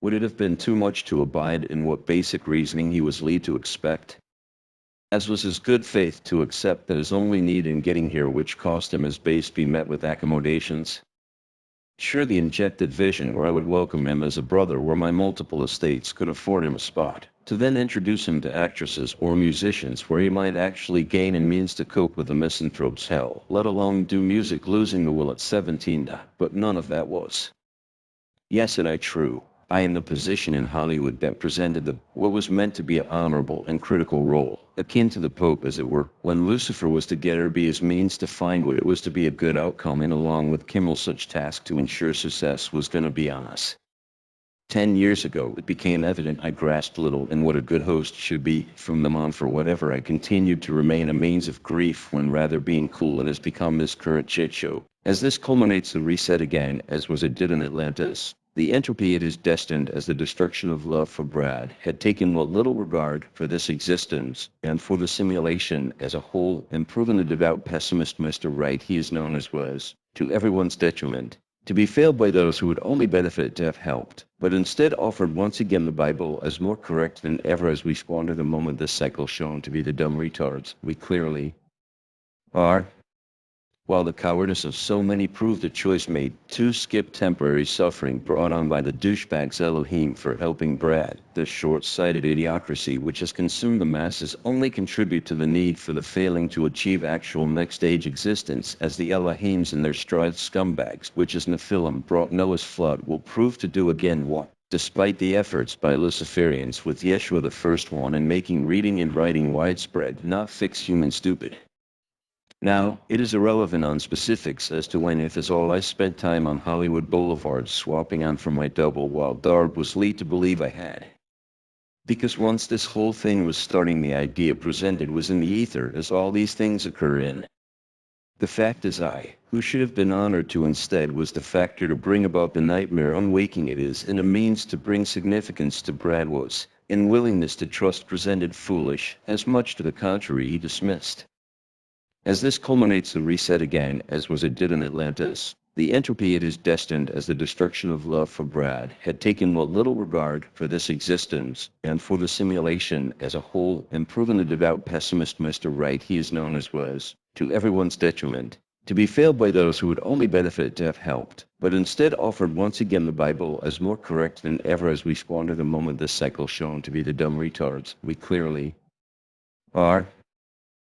Would it have been too much to abide in what basic reasoning he was led to expect? As was his good faith to accept that his only need in getting here which cost him his base be met with accommodations? Sure, the injected vision where I would welcome him as a brother where my multiple estates could afford him a spot, to then introduce him to actresses or musicians where he might actually gain in means to cope with the misanthrope's hell, let alone do music losing the will at 17, but none of that was. Yes, and true. I am the position in Hollywood that presented what was meant to be an honorable and critical role, akin to the Pope as it were, when Lucifer was to get her be his means to find what it was to be a good outcome, and along with Kimmel such task to ensure success was going to be on us. 10 years ago it became evident I grasped little in what a good host should be. From them on for whatever I continued to remain a means of grief when rather being cool and has become this current shit show. As this culminates the reset again, as was it did in Atlantis, the entropy it is destined as the destruction of love for Brad had taken what little regard for this existence and for the simulation as a whole, and proven the devout pessimist Mr. Right he is known as was, to everyone's detriment, to be failed by those who would only benefit to have helped, but instead offered once again the Bible as more correct than ever as we squander the moment this cycle shown to be the dumb retards we clearly are. While the cowardice of so many proved a choice made to skip temporary suffering brought on by the douchebag's Elohim for helping Brad, the short-sighted idiocracy which has consumed the masses only contribute to the need for the failing to achieve actual next-stage existence, as the Elohims and their stride scumbags, which as Nephilim brought Noah's flood, will prove to do again what, despite the efforts by Luciferians with Yeshua the first one in making reading and writing widespread, not fix human stupid. Now, it is irrelevant on specifics as to when, if as all I spent time on Hollywood Boulevard swapping on for my double while Darb was led to believe I had. Because once this whole thing was starting, the idea presented was in the ether, as all these things occur in. The fact is I, who should have been honored to instead, was the factor to bring about the nightmare unwaking it is, and a means to bring significance to Brad was, in willingness to trust presented foolish, as much to the contrary he dismissed. As this culminates the reset again, as was it did in Atlantis, the entropy it is destined as the destruction of love for Brad had taken what little regard for this existence and for the simulation as a whole, and proven the devout pessimist Mr. Right he is known as was, to everyone's detriment, to be failed by those who would only benefit to have helped, but instead offered once again the Bible as more correct than ever as we squander the moment this cycle shown to be the dumb retards we clearly are.